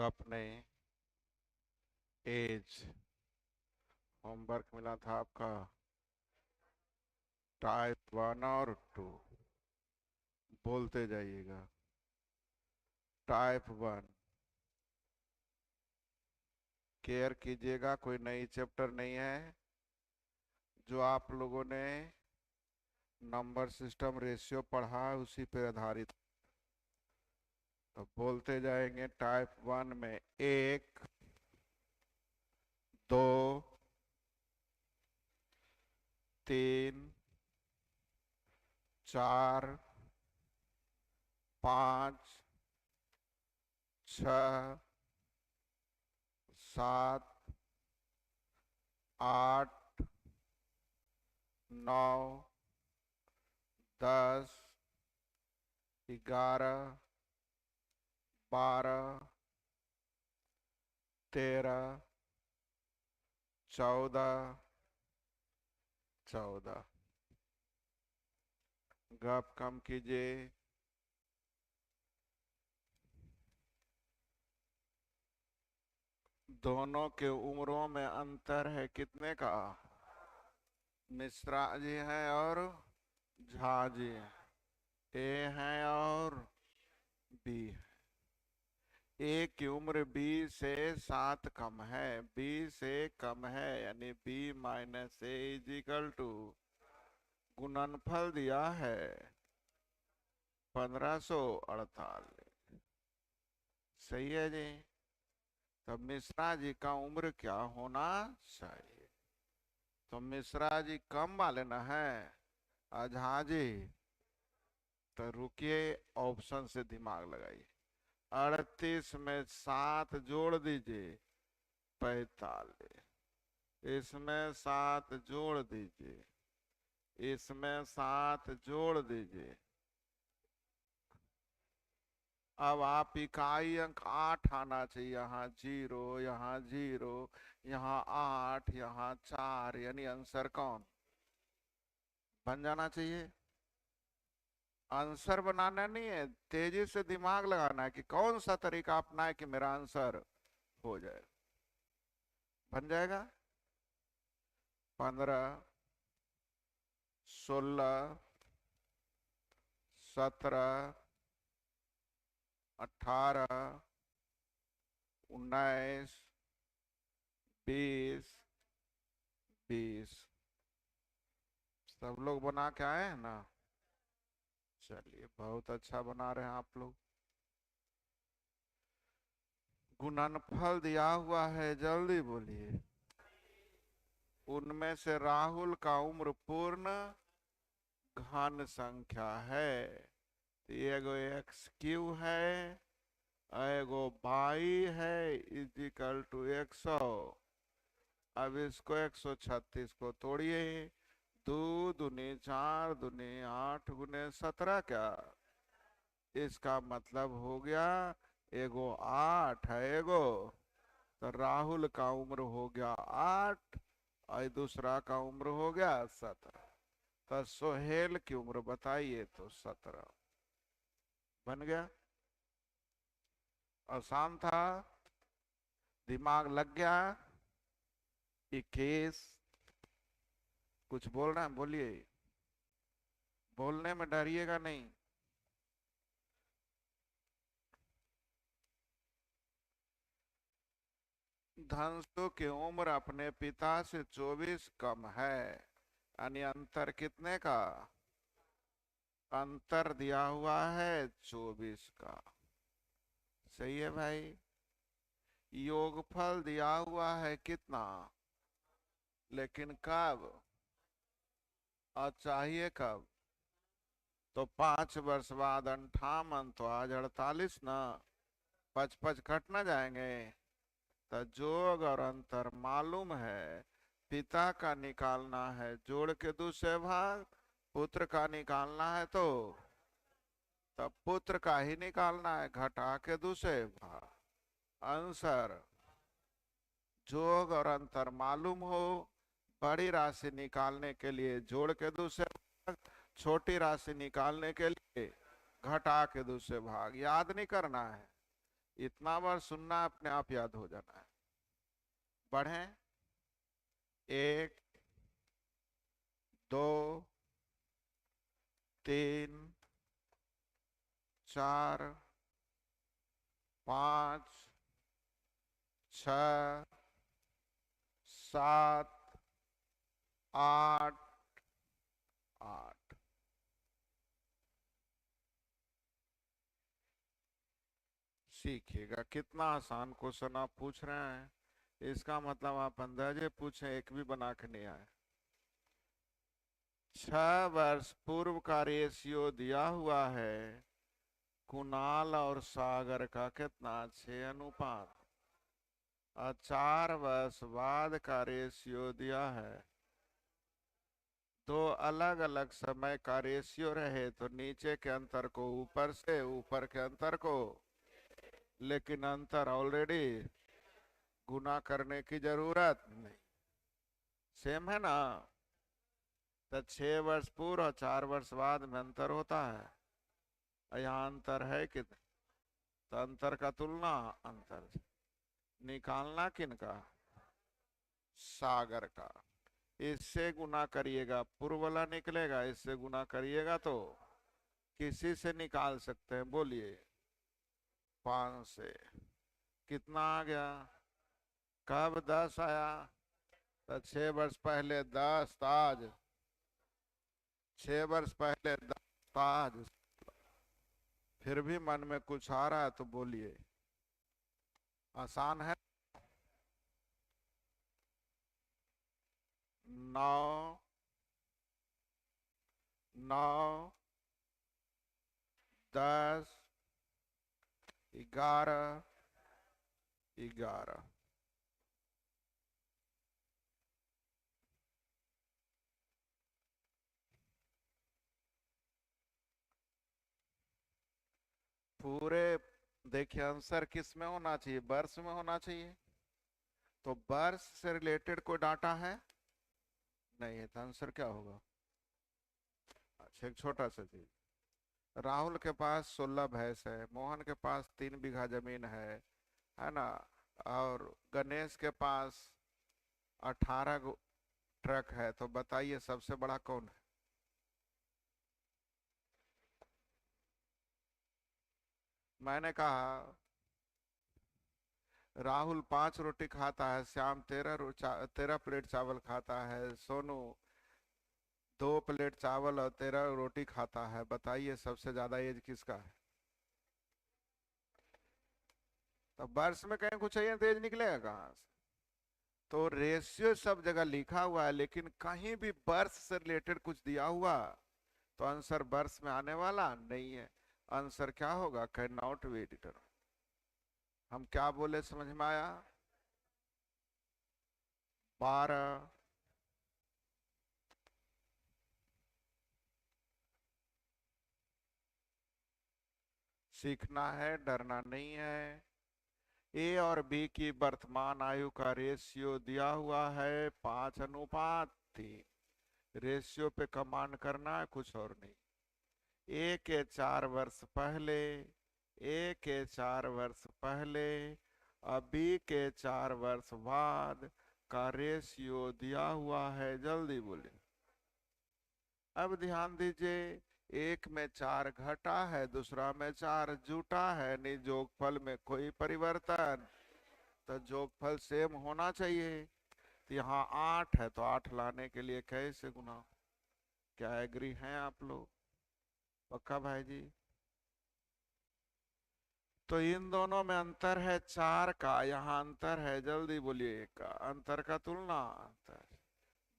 अपने as homework मिला था आपका। टाइप 1 और 2 बोलते जाइएगा। टाइप 1 केयर कीजिएगा, कोई नई चैप्टर नहीं है। जो आप लोगों ने नंबर सिस्टम रेशियो पढ़ा है उसी पे आधारित। तो बोलते जाएंगे। टाइप 1 में 1, 2, 3, 4, 5, 6, 7, 8, 9, 10, 11, 12, 13, 14, 14। गप कम कीजिए। दोनों के उम्रों में अंतर है कितने का? मिश्रा जी हैं और झा जी हैं। ए हैं और बी। ए की उम्र बी से 7 कम है, बी से कम है, यानी B minus A is equal to गुणनफल दिया है 1548। सही है जी। तो मिश्रा जी का उम्र क्या होना चाहिए? तो मिश्रा जी कम वाले ना है। अझा जी तो रुकिए, ऑप्शन से दिमाग लगाइए। 38 में 7 जोड़ दीजिए 45। इसमें 7 जोड़ दीजिए, इसमें 7 जोड़ दीजिए। अब आप इकाई अंक 8 आना चाहिए। यहाँ 0, यहाँ 0, यहाँ 8, यहाँ 4, यानी आंसर कौन बन जाना चाहिए? आंसर बनाना नहीं है, तेजी से दिमाग लगाना है कि कौन सा तरीका अपनाए कि मेरा आंसर हो जाए। बन जाएगा। 15, 16, 17, 18, 19, 20, 20। सब लोग बना के आए हैं ना? चलिए, बहुत अच्छा बना रहे हैं आप लोग। गुणनफल दिया हुआ है, जल्दी बोलिए। उनमें से राहुल का उम्र पूर्ण घन संख्या है। तो एगो एक्स क्यू है, एगो बाई है, इज इक्वल टू 100। अब इसको 136 को तोड़िए। 2 दूनी 4, दूनी 8, गुने 17 क्या? इसका मतलब हो गया एगो 8 है एगो। तो राहुल का उम्र हो गया 8 और दूसरा का उम्र हो गया 17। तो सोहेल की उम्र बताइए तो 17 बन गया। आसान था, दिमाग लग गया। 21। कुछ बोल रहे हैं, बोलिए। बोलने में डरिएगा नहीं। धंसु की उम्र अपने पिता से 24 कम है, यानी अंतर कितने का? अंतर दिया हुआ है 24 का। सही है भाई। योगफल दिया हुआ है कितना, लेकिन कब और चाहिए कब? तो 5 वर्ष बाद 58, तो आज 48 ना। 55 कट ना जाएंगे। तो जोग और अंतर मालूम है। पिता का निकालना है जोड़ के दूसरे भाग, पुत्र का निकालना है तो तब पुत्र का ही निकालना है घटा के दूसरे भाग। आंसर जोग और अंतर मालूम हो, बड़ी राशि निकालने के लिए जोड़ के दूसरे भाग, छोटी राशि निकालने के लिए घटा के दूसरे भाग। याद नहीं करना है, इतना बार सुनना, अपने आप याद हो जाना है। बढ़े। 1, 2, 3, 4, 5, 6, 7, 8, 8। सीखिएगा। कितना आसान क्वेश्चन आप पूछ रहे हैं, इसका मतलब आप अंदाजे पूछे, एक भी बना के नहीं आए। 6 वर्ष पूर्व का रेशियो दिया हुआ है, कुणाल और सागर का कितना, 6 अनुपात। और 4 वर्ष बाद का रेशियो दिया है। दो अलग अलग समय का रेशियो रहे तो नीचे के अंतर को ऊपर से, ऊपर के अंतर को, लेकिन अंतर ऑलरेडी, गुना करने की जरूरत नहीं। सेम है ना। तो 6 वर्ष पूर्व और 4 वर्ष बाद में अंतर होता है। यहाँ अंतर है कि, तो अंतर का तुलना, अंतर निकालना किनका, सागर का। इससे गुना करिएगा पूर्व वाला निकलेगा, इससे गुना करिएगा तो किसी से निकाल सकते हैं, बोलिए। 5 से कितना आ गया, कब 10 आया, तो 6 वर्ष पहले 10, आज 6 वर्ष पहले 10, आज। फिर भी मन में कुछ आ रहा है तो बोलिए। आसान है। 9, 9, 10, 11, 11। पूरे देखिए, आंसर किस में होना चाहिए, वर्ष में होना चाहिए। तो वर्ष से रिलेटेड कोई डाटा है नहीं है, तो आंसर क्या होगा। अच्छा, एक छोटा सा चीज। राहुल के पास 16 भैंस है, मोहन के पास 3 बीघा जमीन है ना। और गणेश के पास 18 ट्रक है, तो बताइए सबसे बड़ा कौन है। मैंने कहा राहुल 5 रोटी खाता है, श्याम 13 प्लेट चावल खाता है, सोनू 2 प्लेट चावल और 13 रोटी खाता है, बताइए सबसे ज्यादा एज किसका है। तो वर्ष में कहीं कुछ चाहिए तो एज निकलेगा कहाँ से। तो रेशियो सब जगह लिखा हुआ है, लेकिन कहीं भी वर्ष से रिलेटेड कुछ दिया हुआ तो आंसर वर्ष में आने वाला नहीं है। आंसर क्या होगा, कैन नॉट बी डिटरमाइंड। हम क्या बोले समझ में आया। 12। सीखना है, डरना नहीं है। ए और बी की वर्तमान आयु का रेशियो दिया हुआ है 5:3। रेशियो पे कमांड करना है, कुछ और नहीं। ए के 4 वर्ष पहले, ए के 4 वर्ष पहले और बी के 4 वर्ष बाद का रेशियो दिया हुआ है, जल्दी बोले। अब ध्यान दीजिए, एक में 4 घटा है, दूसरा में 4 जुटा है, नहीं जोगफल में कोई परिवर्तन, तो जोगफल सेम होना चाहिए। तो यहाँ 8 है, तो 8 लाने के लिए कैसे गुना। क्या एग्री हैं आप लोग, पक्का भाई जी। तो इन दोनों में अंतर है 4 का, यहाँ अंतर है, जल्दी बोलिए, का अंतर का तुलना, अंतर।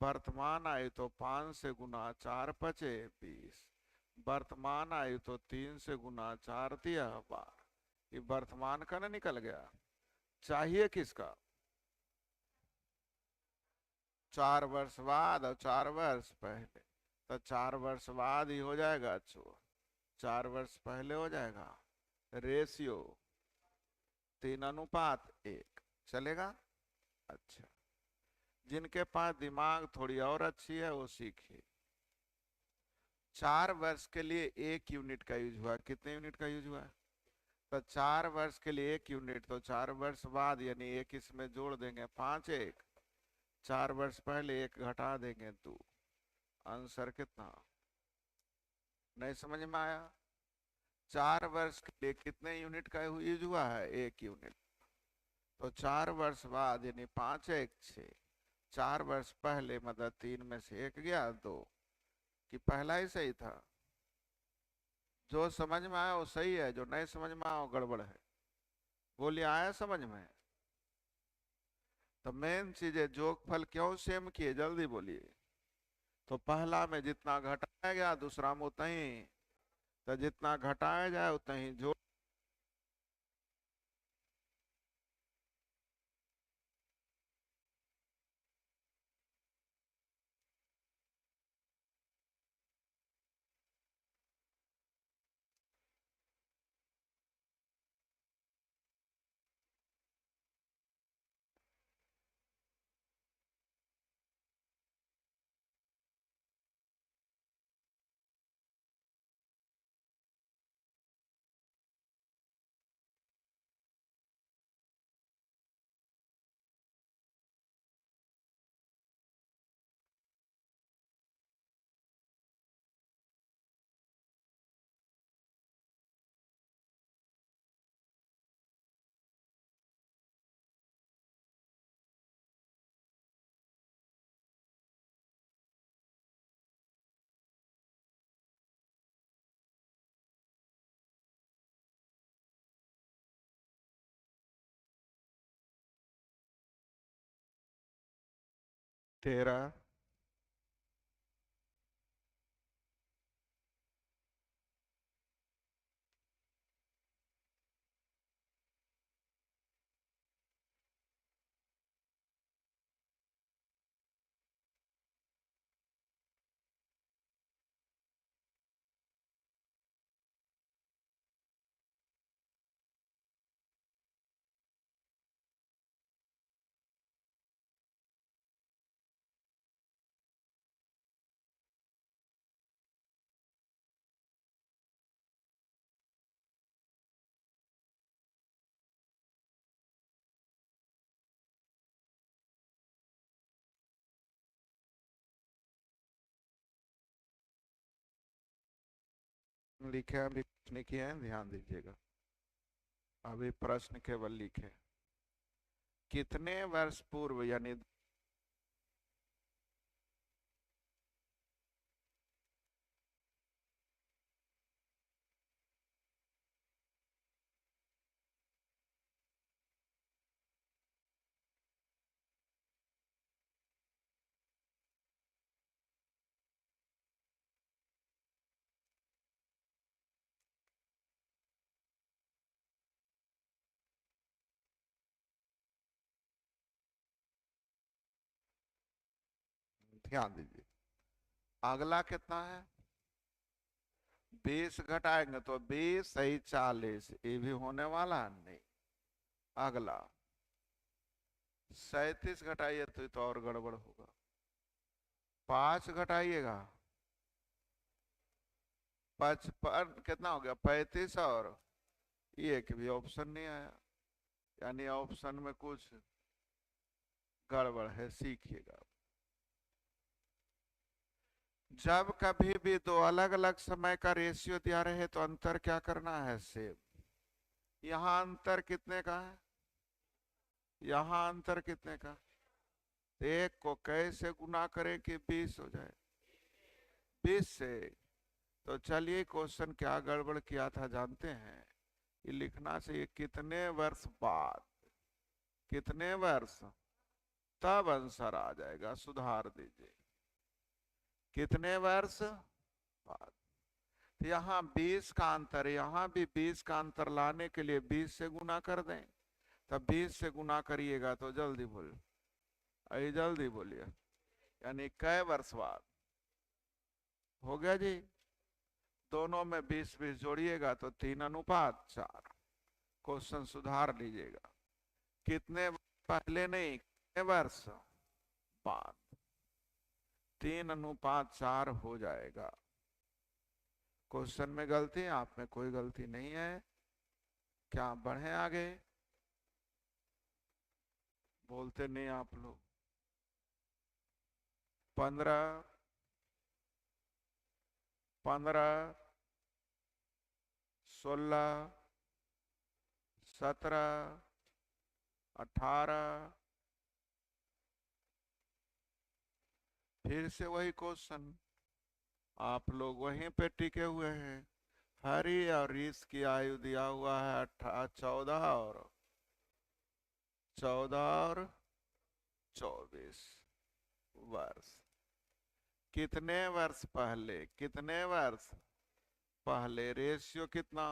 वर्तमान आयु तो 5 से गुना 4 पचे 20। वर्तमान आयु तो 3 से गुना 4 दिया 12। ये वर्तमान का ना निकल गया। चाहिए किसका, 4 वर्ष बाद और 4 वर्ष पहले। तो 4 वर्ष बाद ही हो जाएगा, 4 वर्ष पहले हो जाएगा। रेशियो 3:1 चलेगा। अच्छा, जिनके पास दिमाग थोड़ी और अच्छी है वो सीखिए। 4 वर्ष के लिए 1 यूनिट का यूज हुआ, कितने यूनिट का यूज हुआ, तो 4 वर्ष के लिए 1 यूनिट, तो 4 वर्ष बाद यानी एक इसमें जोड़ देंगे 5 1, 4 वर्ष पहले एक घटा देंगे 2। आंसर कितना? नहीं समझ में आया? 4 वर्ष के लिए कितने यूनिट का यूज हुआ है? 1 यूनिट। तो 4 वर्ष बाद यानी 5 1 6, 4 वर्ष पहले मतलब 3 में से एक गया 2, कि पहला ही सही था? जो समझ में आया वो सही है, जो नहीं समझ में आया वो गड़बड़ है। बोलिए, आया समझ में? तो मेन चीज है जोगफल क्यों सेम किए, जल्दी बोलिए। तो पहला में जितना घटाया गया दूसरा में उतना ही, तो जितना घटाया जाए उतना ही जोड़। तेरा लिखे, अभी कुछ नहीं किए हैं, ध्यान दीजिएगा। अभी प्रश्न केवल लिखे। कितने वर्ष पूर्व यानी ध्यान दीजिए। अगला कितना है? 20 घटाएंगे तो 20 सही 40, ये भी होने वाला नहीं। अगला 37 घटाइए तो और गड़बड़ होगा। 5 घटाइएगा 55, कितना हो गया? 35, और ये कि भी ऑप्शन नहीं आया, यानी ऑप्शन में कुछ गड़बड़ है, सीखिएगा। जब कभी भी दो अलग अलग समय का रेशियो दिया रहे तो अंतर क्या करना है? सेम। यहाँ अंतर कितने का है? यहाँ अंतर कितने का? एक को कैसे गुना करें कि 20 हो जाए? 20 से। तो चलिए क्वेश्चन क्या गड़बड़ किया था जानते हैं? ये लिखना चाहिए कितने वर्ष बाद, कितने वर्ष, तब आंसर आ जाएगा, सुधार दीजिए। कितने वर्ष बाद। तो यहाँ 20 का अंतर, यहाँ भी 20 का अंतर लाने के लिए 20 से गुना कर दें, तब 20 से गुना करिएगा तो जल्दी बोल, अरे जल्दी बोलिए, यानी कै वर्ष बाद हो गया जी। दोनों में 20 20 जोड़िएगा तो 3:4। क्वेश्चन सुधार लीजिएगा। कितने पहले नहीं, कितने वर्ष बाद। 3:4 हो जाएगा। क्वेश्चन में गलती, आप में कोई गलती नहीं है। क्या बढ़े आगे? बोलते नहीं आप लोग। 15, 15, 16, 17, 18। फिर से वही क्वेश्चन, आप लोग वहीं पे टिके हुए हैं। हरि और रीस की आयु दिया हुआ है 14 और 24 वर्ष। कितने वर्ष पहले, कितने वर्ष पहले रेशियो कितना?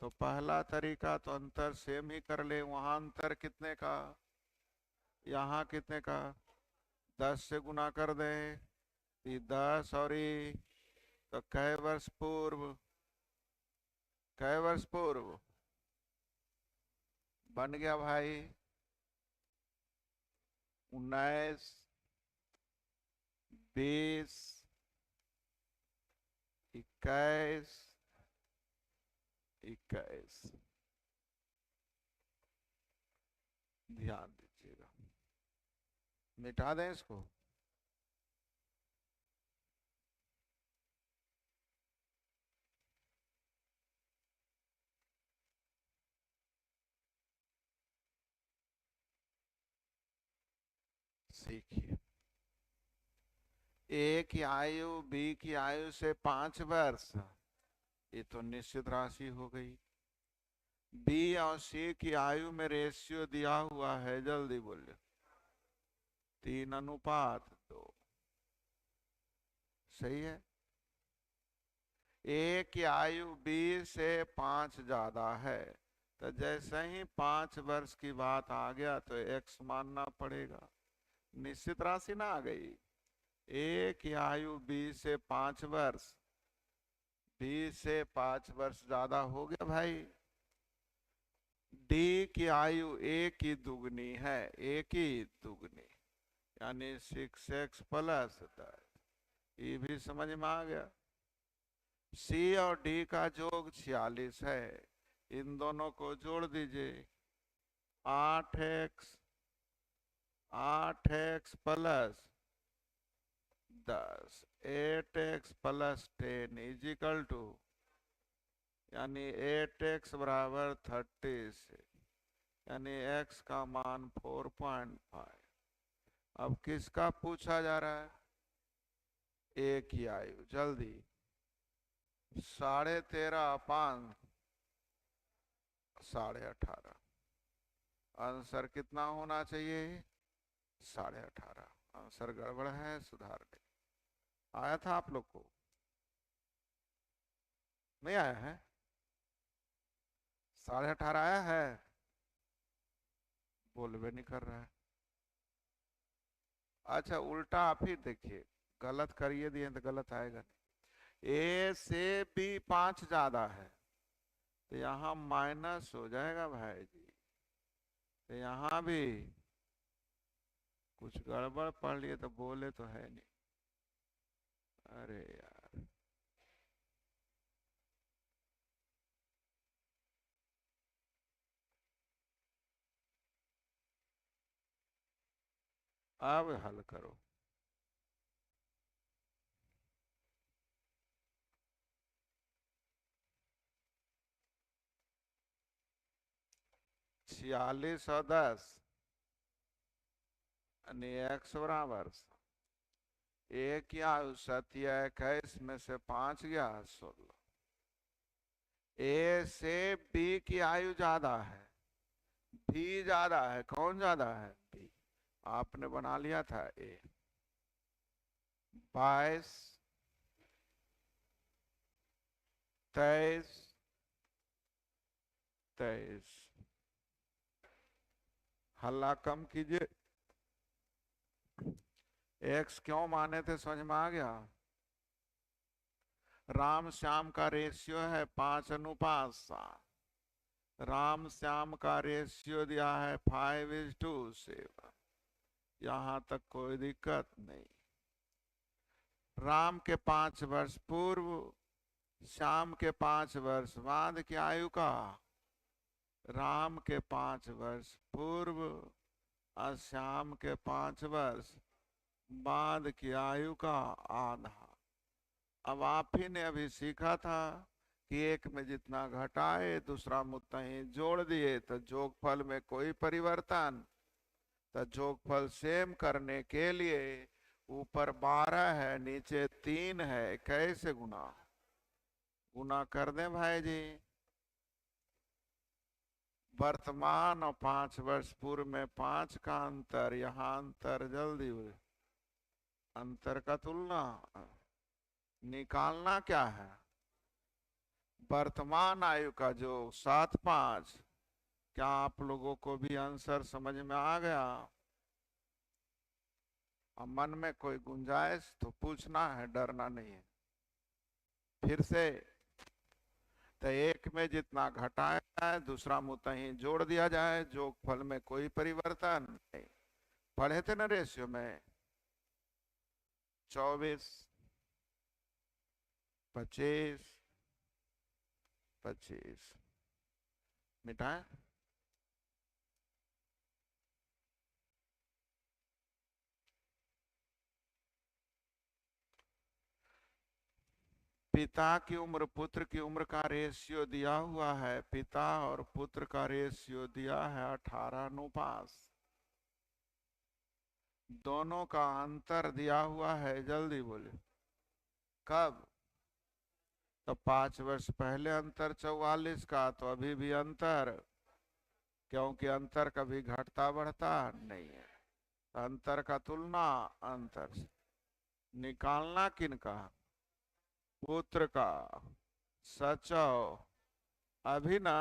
तो पहला तरीका तो अंतर सेम ही कर ले। वहां अंतर कितने का, यहाँ कितने का? 10 से गुना कर दे। ये 10 और ये तो कै वर्ष पूर्व, कै वर्ष पूर्व बन गया भाई? 19, 20, 21, 21। ध्यान दीजिएगा, मिटा दें इसको। सीखिए, ए की आयु बी की आयु से 5 वर्ष, ये तो निश्चित राशि हो गई। बी और सी की आयु में रेशियो दिया हुआ है, जल्दी बोलिए। 3:2। सही है। ए की आयु बी से 5 ज्यादा है, तो जैसे ही 5 वर्ष की बात आ गया तो एक्स मानना पड़ेगा। निश्चित राशि ना आ गई। ए की आयु बी से 5 वर्ष, बी से 5 वर्ष ज्यादा हो गया भाई। डी की आयु ए की दुगनी है, ए की दुगनी, यानी 6x प्लस 10। ये भी समझ में आ गया। सी और डी का योग 46 है, इन दोनों को जोड़ दीजिए। 8x, 8x plus 10, 8x plus 10 is equal to, यानी 8x बराबर 36, यानी x का मान 4.5। अब किसका पूछा जा रहा है? ए की आयु, जल्दी। 13.5 5 18.5। आंसर कितना होना चाहिए? 18.5। आंसर गड़बड़ है, सुधार ले। आया था आप लोग को? नहीं आया है? 18.5 आया है? बोलवे नहीं कर रहा है। अच्छा, उल्टा आप ही देखिए, गलत करिए दिए तो गलत आएगा नहीं। ए से बी 5 ज्यादा है, तो यहाँ माइनस हो जाएगा भाई जी। तो यहाँ भी कुछ गड़बड़ पढ़ लिए तो बोले तो है नहीं। अरे यार, अब हल करो। 46 और 10 यानी x बराबर, एक क्या सत्य 21 में से 5 गया 16। ए से बी की आयु ज्यादा है, बी ज्यादा है। कौन ज्यादा है? बी। आपने बना लिया था ए। 22, 23, 23। हल्ला कम कीजिए। एक्स क्यों माने थे, समझ में आ गया? राम श्याम का रेशियो है 5:7। राम श्याम का रेशियो दिया है 5:7। यहां तक कोई दिक्कत नहीं। राम के 5 वर्ष पूर्व, श्याम के 5 वर्ष बाद की आयु का राम के 5 वर्ष पूर्व और श्याम के 5 वर्ष बाद की आयु का आधा। अब आप ही ने अभी सीखा था कि एक में जितना घटाए दूसरा मुद्दा ही जोड़ दिए तो जोगफल में कोई परिवर्तन। तो जोगफल सेम करने के लिए ऊपर 12 है नीचे 3 है, कैसे गुना गुना कर दें भाई जी। वर्तमान और 5 वर्ष पूर्व में 5 का अंतर, यहाँ अंतर जल्दी हुए अंतर का तुलना निकालना क्या है। वर्तमान आयु का जो 7 5, क्या आप लोगों को भी आंसर समझ में आ गया। अब मन में कोई गुंजाइश तो पूछना है, डरना नहीं है। फिर से तो एक में जितना घटाया जाए दूसरा मुतही जोड़ दिया जाए, जोगफल में कोई परिवर्तन नहीं। पढ़े थे ना रेशियो में 24 25 25 मिटाए। पिता की उम्र पुत्र की उम्र का रेशियो दिया हुआ है, पिता और पुत्र का रेशियो दिया है 18 अनुपात। दोनों का अंतर दिया हुआ है, जल्दी बोले कब। तो 5 वर्ष पहले अंतर 44 का, तो अभी भी अंतर, क्योंकि अंतर कभी घटता बढ़ता नहीं है। अंतर का तुलना अंतर से निकालना किनका, पुत्र का। सचो अभी ना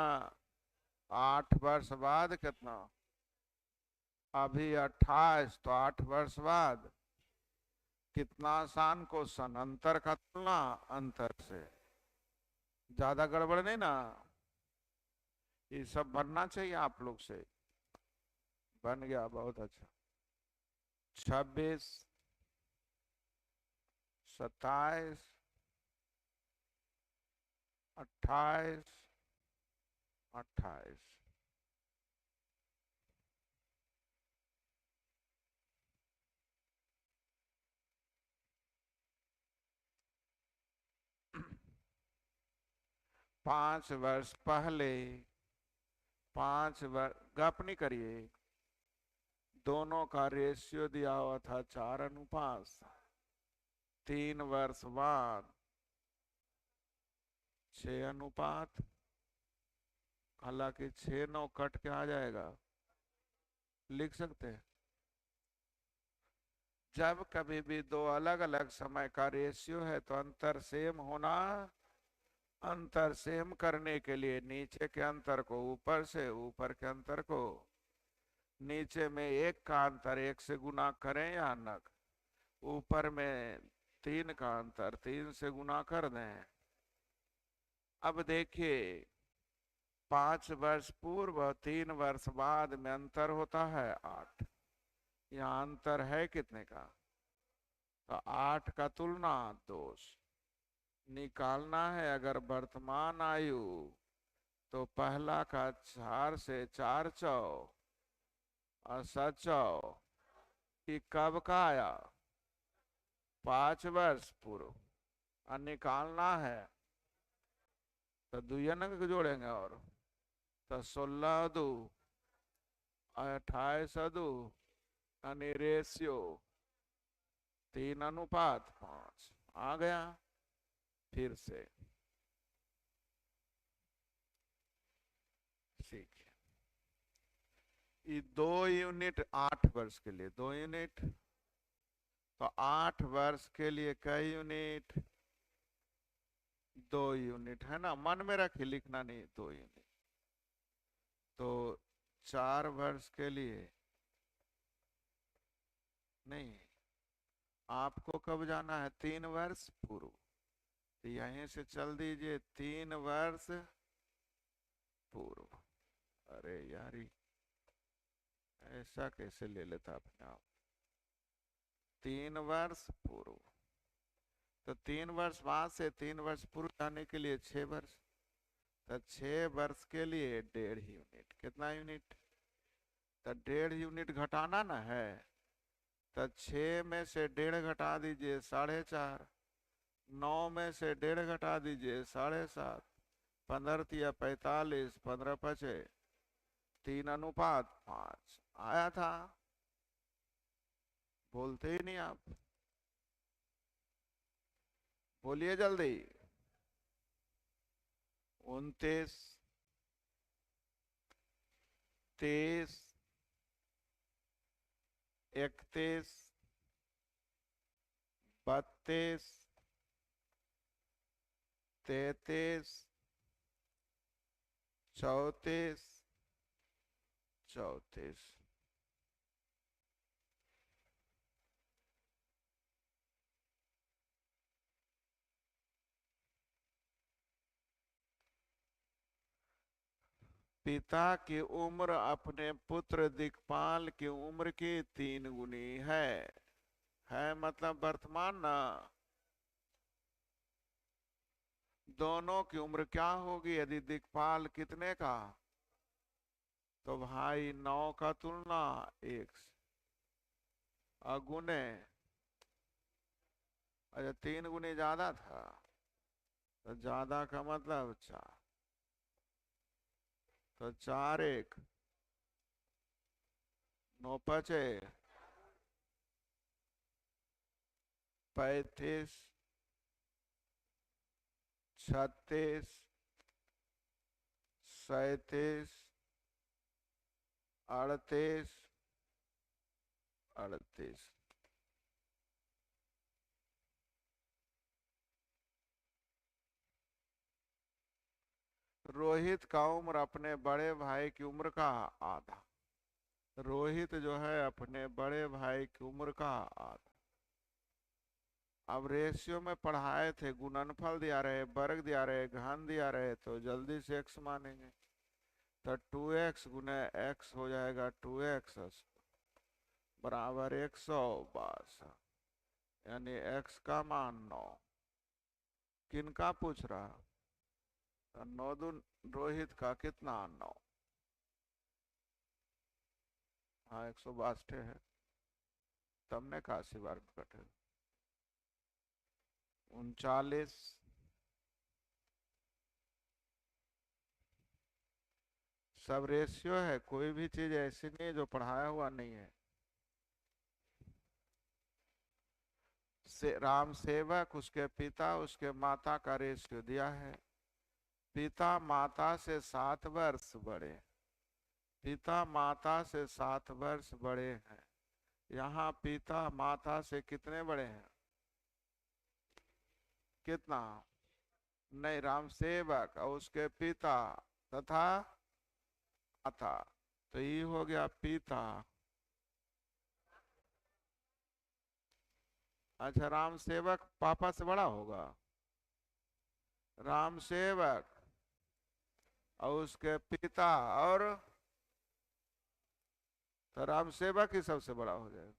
8 वर्ष बाद कितना, अभी 28, तो 8 वर्ष बाद कितना आसान क्वेश्चन, अंतर का तुलना अंतर से। ज्यादा गड़बड़ नहीं ना, ये सब बनना चाहिए आप लोग से। बन गया, बहुत अच्छा। 26 27 28 28 5 वर्ष पहले, 5 वर्ष गप नहीं करिए, दोनों का रेशियो दिया हुआ था 4 अनुपात। 3 वर्ष बाद 6 अनुपात। हालांकि 6 9 कट के आ जाएगा, लिख सकते हैं। जब कभी भी दो अलग अलग समय का रेशियो है तो अंतर सेम होना। अंतर सेम करने के लिए नीचे के अंतर को ऊपर से, ऊपर के अंतर को नीचे में, एक का अंतर एक से गुना करें या न, ऊपर में 3 का अंतर 3 से गुना कर दें। अब देखिए 5 वर्ष पूर्व 3 वर्ष बाद में अंतर होता है 8। यहाँ अंतर है कितने का, तो 8 का तुलना 2 निकालना है। अगर वर्तमान आयु तो पहला का 4 से 4 चौ और 7 चौ, ये कब का आया, 5 वर्ष पूर्व। और निकालना है तो दुयनक जोड़ेंगे, और तो 16 दो 28 दो, यानी रेशियो 3 अनुपात 5 आ गया। फिर से ठीक, ये 2 यूनिट 8 वर्ष के लिए 2 यूनिट, तो 8 वर्ष के लिए कई यूनिट, 2 यूनिट है ना, मन में रखिए, लिखना नहीं, 2 यूनिट। तो 4 वर्ष के लिए नहीं, आपको कब जाना है, 3 वर्ष पूर्व, तो यहीं से चल दीजिए 3 वर्ष पूर्व। अरे यारी ऐसा कैसे ले लेता अपने आप, 3 वर्ष पूर्व। तो 3 वर्ष बाद से 3 वर्ष पूर्व जाने के लिए 6 वर्ष, तो 6 वर्ष के लिए 1.5 यूनिट। कितना यूनिट? तो 1.5 यूनिट घटाना ना है, तो 6 में से 1.5 घटा दीजिए 4.5, 9 में से 1.5 घटा दीजिए 7.5, 15 तिया 45, 15 पचे 3:5 आया था। बोलते ही नहीं आप, बोलिए जल्दी। 29, 30, 31, 32, 33, 34, 34। पिता की उम्र अपने पुत्र दिक्पाल की उम्र की 3 गुनी है मतलब वर्तमान ना। दोनों की उम्र क्या होगी यदि दिक्पाल कितने का? तो भाई 9 का तुलना 1 से अगुने, अच्छा 3 गुनी ज्यादा था, तो ज्यादा का मतलब 4, तो 4 1 9 पचे 35, 36, 37, 38, 38। रोहित का उम्र अपने बड़े भाई की उम्र का आधा। रोहित जो है अपने बड़े भाई की उम्र का आधा। अब रेशियो में पढ़ाए थे, गुणनफल दिया रहे, वर्ग दिया रहे, घन दिया रहे, तो जल्दी से x मानेंगे। तो 2x गुने x हो जाएगा 2x बराबर 162, यानी x का मान 9। किनका पूछ रहा? तो 9 दून रोहित का कितना 9, हाँ 162 है, तब ने 81 बार कटे। 39, सब रेशियो है, कोई भी चीज ऐसी नहीं है जो पढ़ाया हुआ नहीं है। राम सेवक, उसके पिता, उसके माता का रेशियो दिया है। पिता माता से 7 वर्ष बड़े, पिता माता से 7 वर्ष बड़े हैं। यहाँ पिता माता से कितने बड़े हैं? कितना? नहीं, राम सेवक और उसके पिता तथा माता, तो ये हो गया पिता। अच्छा, राम सेवक पापा से बड़ा होगा? राम सेवक और उसके पिता और, तो राम सेवक ही सबसे बड़ा हो जाएगा।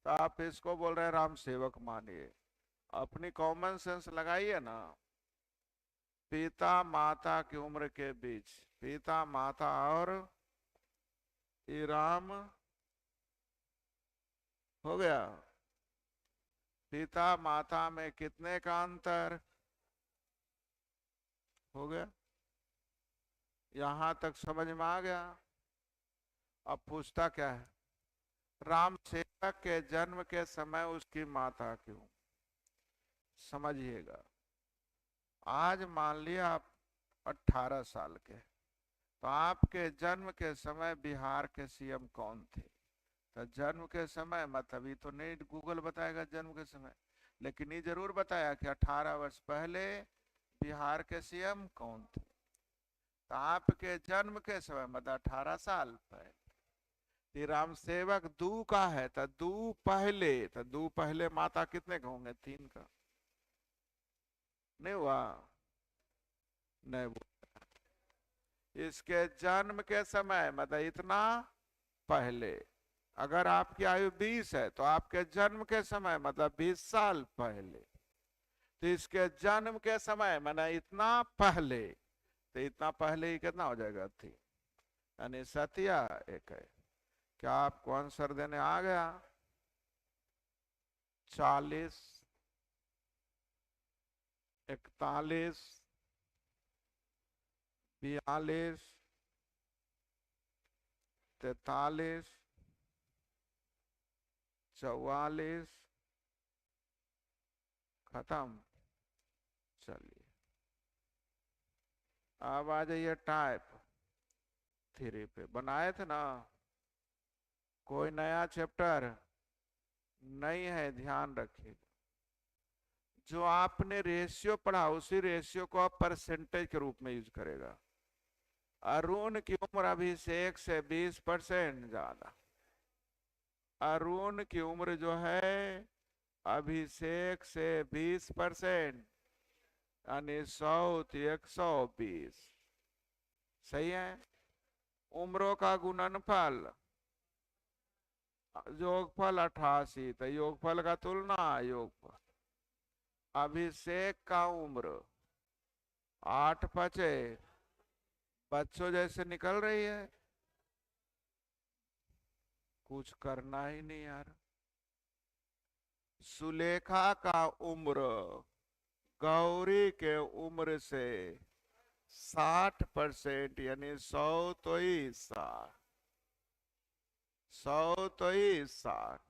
तो आप इसको बोल रहे हैं राम सेवक मानिए, अपनी कॉमन सेंस लगाइए ना। पिता माता की उम्र के बीच, पिता माता और ये राम हो गया। पिता माता में कितने का अंतर हो गया? यहां तक समझ में आ गया? अब पूछता क्या है? राम सेवक के जन्म के समय उसकी माता क्यों? समझिएगा, आज मान लिया आप 18 साल के, तो आपके जन्म के समय बिहार के सीएम कौन थे? तो जन्म के समय मतलब ये तो नहीं गूगल बताएगा जन्म के समय, लेकिन ये जरूर बताया कि 18 वर्ष पहले बिहार के सीएम कौन थे। तो आपके जन्म के समय मतलब 18 साल पहले। राम सेवक दू का है, तो दू पहले, तो दू पहले माता कितने का होंगे? 3 का। नहीं हुआ? नहीं हुआ। इसके जन्म के समय मतलब इतना पहले। अगर आपकी आयु 20 है तो आपके जन्म के समय मतलब 20 साल पहले। तो इसके जन्म के समय मैंने इतना पहले, तो इतना पहले ही कितना हो जाएगा थी, यानी सतिया एक है। क्या आपको आंसर देने आ गया? 40, 41, 42, 43, 44, खत्म। चलिए अब आ जाइए टाइप 3 पे। बनाए थे ना? कोई नया चैप्टर नहीं है, ध्यान रखिएगा। जो आपने रेशियो पढ़ा उसी रेशियो को आप परसेंटेज के रूप में यूज करेगा। अरुण की उम्र अभिषेक से 20% ज्यादा। अरुण की उम्र जो है अभिषेक से 20%, यानी 100-120। सही है। उम्रों का गुणनफल, योगफल 88, तो योगफल का तुलना योगफल। अभिषेक का उम्र 8 बच्चों जैसे निकल रही है, कुछ करना ही नहीं यार। सुलेखा का उम्र गौरी के उम्र से 60%, यानी 100 तो ही 60, 100 तो ही 60,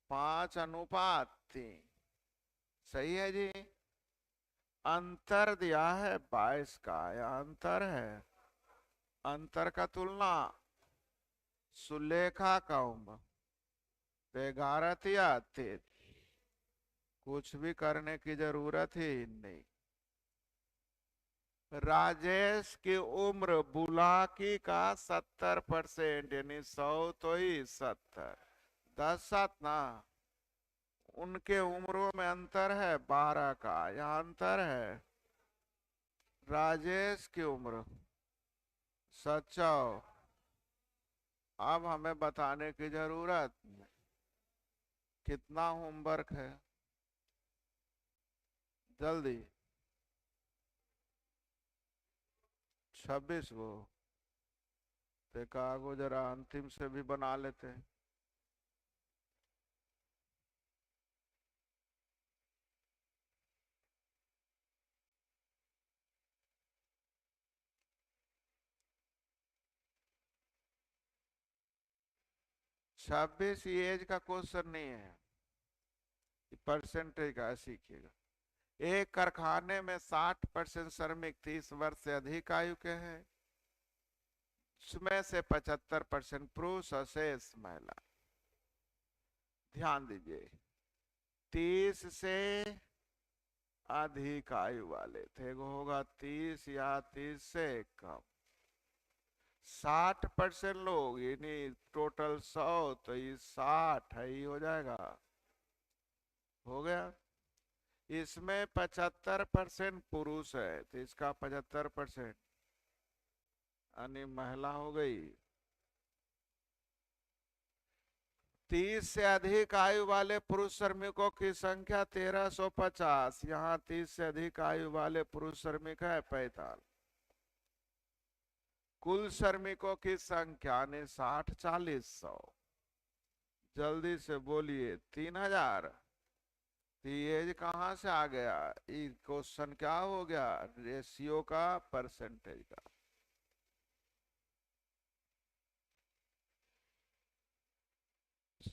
5:3। सही है जी। अंतर दिया है 22 का, या अंतर है। अंतर का तुलना सुलेखा का उम्र 11 या 13। कुछ भी करने की जरूरत ही नहीं। राजेश की उम्र बुलाकी का 70%, यानी 100 तो ही 70, 10-7 ना। उनके उम्रों में अंतर है 12 का, यहाँ अंतर है। राजेश की उम्र सचो, अब हमें बताने की जरूरत नहीं। कितना होमवर्क है? जल्दी। 26 वो। देखा को जरा अंतिम से भी बना लेते हैं। छब्बीस एज का क्वेश्चन नहीं है, परसेंटेज का सीखिएगा। एक कारखाने में 60% श्रमिक 30 वर्ष से अधिक आयु के हैं, उसमें से 75% पुरुष और शेष महिला। ध्यान दीजिए, 30 से अधिक आयु वाले थे, वो होगा 30 या 30 से कम। 60% लोग, यानी टोटल 100, तो ये 60 है, ही हो जाएगा। हो गया। इसमें 75% पुरुष है, तो इसका 75%, यानी महिला हो गई। 30 से अधिक आयु वाले पुरुष श्रमिकों की संख्या 1350। यहाँ 30 से अधिक आयु वाले पुरुष श्रमिक है 45। कुल श्रमिकों की संख्या ने 60-40-100। जल्दी से बोलिए 3000। एज कहाँ से आ गया? ये क्वेश्चन क्या हो गया? रेशियो का, परसेंटेज का।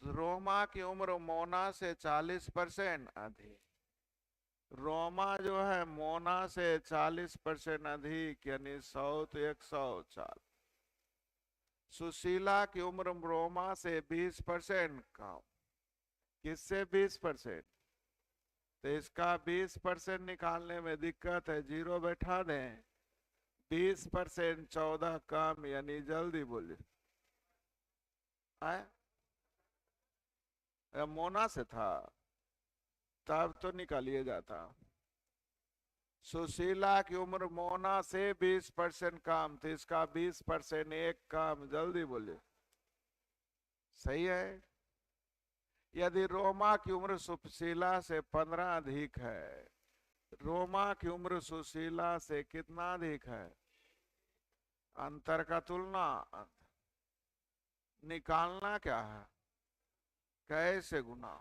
रोमा की उम्र मोना से 40% अधिक। रोमा जो है मोना से 40% अधिक, यानी 100 तो 140। सुशीला की उम्र रोमा से 20% कम। किससे 20%? तो इसका 20% निकालने में दिक्कत है, जीरो बैठा दें। 20% 14 कम, यानी जल्दी बोलिए। मोना से था तब तो निकालिए जाता। सुशीला की उम्र मोना से 20% कम, तो इसका 20% एक कम, जल्दी बोलिए। सही है। यदि रोमा की उम्र सुशीला से 15 अधिक है, रोमा की उम्र सुशीला से कितना अधिक है? अंतर का तुलना निकालना क्या है? कैसे गुना?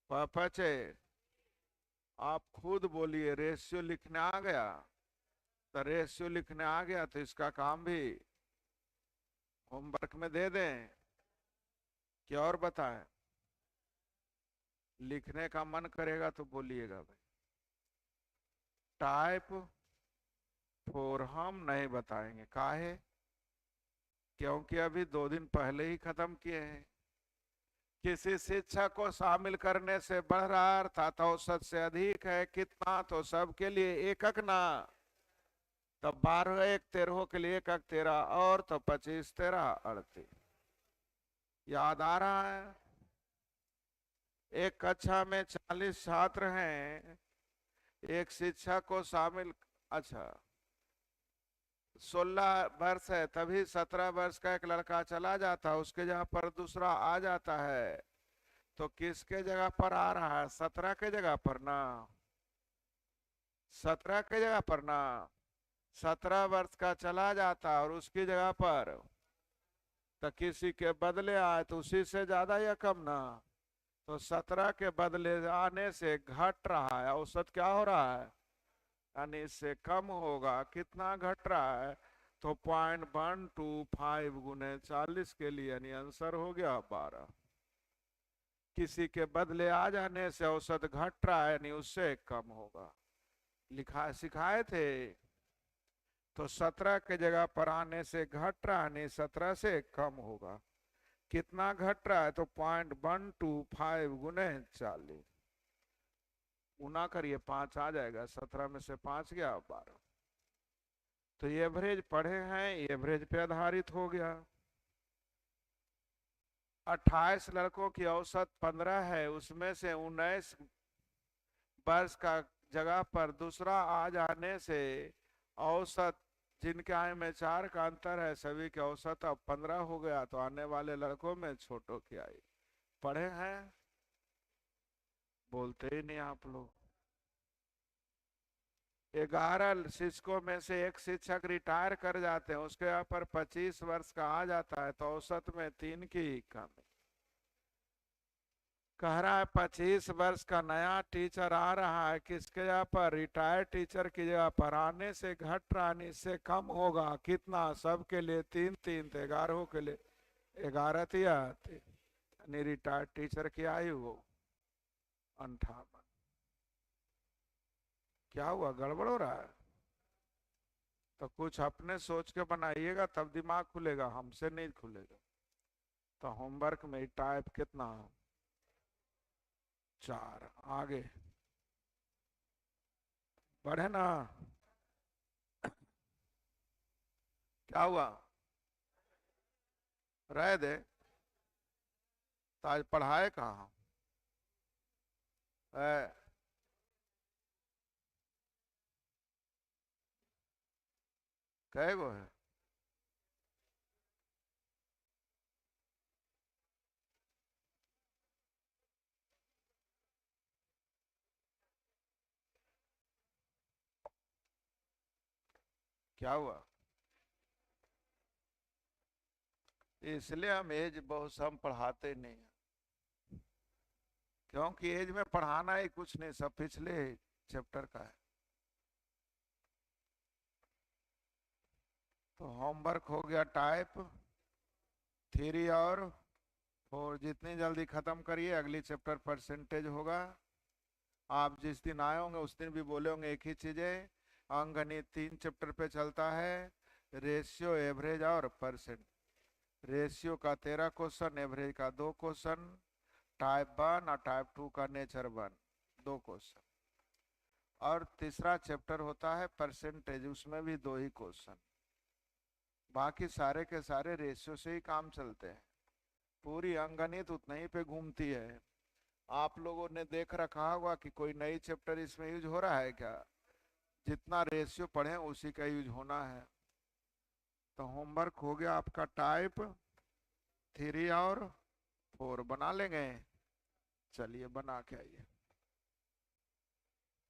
पपचे आप खुद बोलिए। रेशियो लिखने आ गया? तो रेशियो लिखने आ गया तो इसका काम भी होमवर्क में दे दें कि और बताएं? लिखने का मन करेगा तो बोलिएगा भाई। टाइप 4 हम नहीं बताएंगे। काहे? क्योंकि अभी 2 दिन पहले ही खत्म किए हैं। किसी शिक्षक को शामिल करने से बढ़ रहा अर्थात औसत से अधिक है कितना? तो सबके लिए एकक ना। तो 12 एक 13 के लिए एकक 13 और तो 25 13 38। याद आ रहा है? एक कक्षा में 40 छात्र हैं, एक शिक्षक को शामिल। अच्छा, 16 वर्ष है तभी 17 वर्ष का एक लड़का चला जाता है, उसके जगह पर दूसरा आ जाता है। तो किसके जगह पर आ रहा है? 17 के जगह पर ना। 17 के जगह पर ना। 17 वर्ष का चला जाता और उसकी जगह पर तो किसी के बदले आए तो उसी से ज्यादा या कम ना। तो 17 के बदले आने से घट रहा है, औसत क्या हो रहा है? यानी इससे कम होगा। कितना घट रहा है? तो 0.125 गुने 40 के लिए यानी आंसर हो गया 12। किसी के बदले आ जाने से औसत घट रहा है यानी उससे कम होगा। लिखा सिखाए थे। तो 17 के जगह पर आने से घट रहा है नहीं 17 से कम होगा। कितना घट रहा है? तो 0.125 गुने 40। गुना करिए 5 आ जाएगा। 17 में से 5 गया 12। तो ये एवरेज पढ़े हैं, ये एवरेज पे आधारित हो गया। 28 लड़कों की औसत 15 है, उसमें से 19 वर्ष का जगह पर दूसरा आ जाने से औसत जिनके आय में 4 का अंतर है सभी के औसत अब 15 हो गया। तो आने वाले लड़कों में छोटों की आई। पढ़े हैं? बोलते ही नहीं आप लोग। 11 शिक्षकों में से एक शिक्षक रिटायर कर जाते हैं, उसके यहाँ पर 25 वर्ष का आ जाता है तो औसत में 3 की कमी। कह रहा है 25 वर्ष का नया टीचर आ रहा है, किसके जगह पर? रिटायर्ड टीचर की जगह पर। आने से घट रहा नहीं इससे कम होगा। कितना? सबके लिए 3 3 तो 11 के लिए 11 तिया रिटायर्ड टीचर की आयु हो 58। क्या हुआ? गड़बड़ हो रहा है? तो कुछ अपने सोच के बनाइएगा तब दिमाग खुलेगा, हमसे नहीं खुलेगा। तो होमवर्क में टाइप कितना? 4। आगे बढ़े ना। क्या हुआ? रह दे। तो आज पढ़ाए कहाँ? कहे वो है? क्या हुआ? इसलिए हम एज बहुत हम पढ़ाते नहीं हैं, क्योंकि एज में पढ़ाना ही कुछ नहीं, सब पिछले चैप्टर का है। तो होमवर्क हो गया टाइप 3 और 4। जितनी जल्दी खत्म करिए, अगली चैप्टर परसेंटेज होगा। आप जिस दिन आए होंगे उस दिन भी बोले होंगे एक ही चीजें। अंकगणित 3 चैप्टर पे चलता है, रेशियो, एवरेज और परसेंट। रेशियो का 13 क्वेश्चन, एवरेज का 2 क्वेश्चन, टाइप 1 और टाइप 2 का नेचर 1 2 क्वेश्चन, और तीसरा चैप्टर होता है परसेंटेज, उसमें भी 2 ही क्वेश्चन। बाकी सारे के सारे रेशियो से ही काम चलते हैं। पूरी अंकगणित उतना ही पे घूमती है। आप लोगों ने देख रखा होगा कि कोई नई चैप्टर इसमें यूज हो रहा है क्या? जितना रेशियो पढ़े उसी का यूज होना है। तो होमवर्क हो गया आपका टाइप 3 और 4 बना लेंगे। चलिए बना के आइए।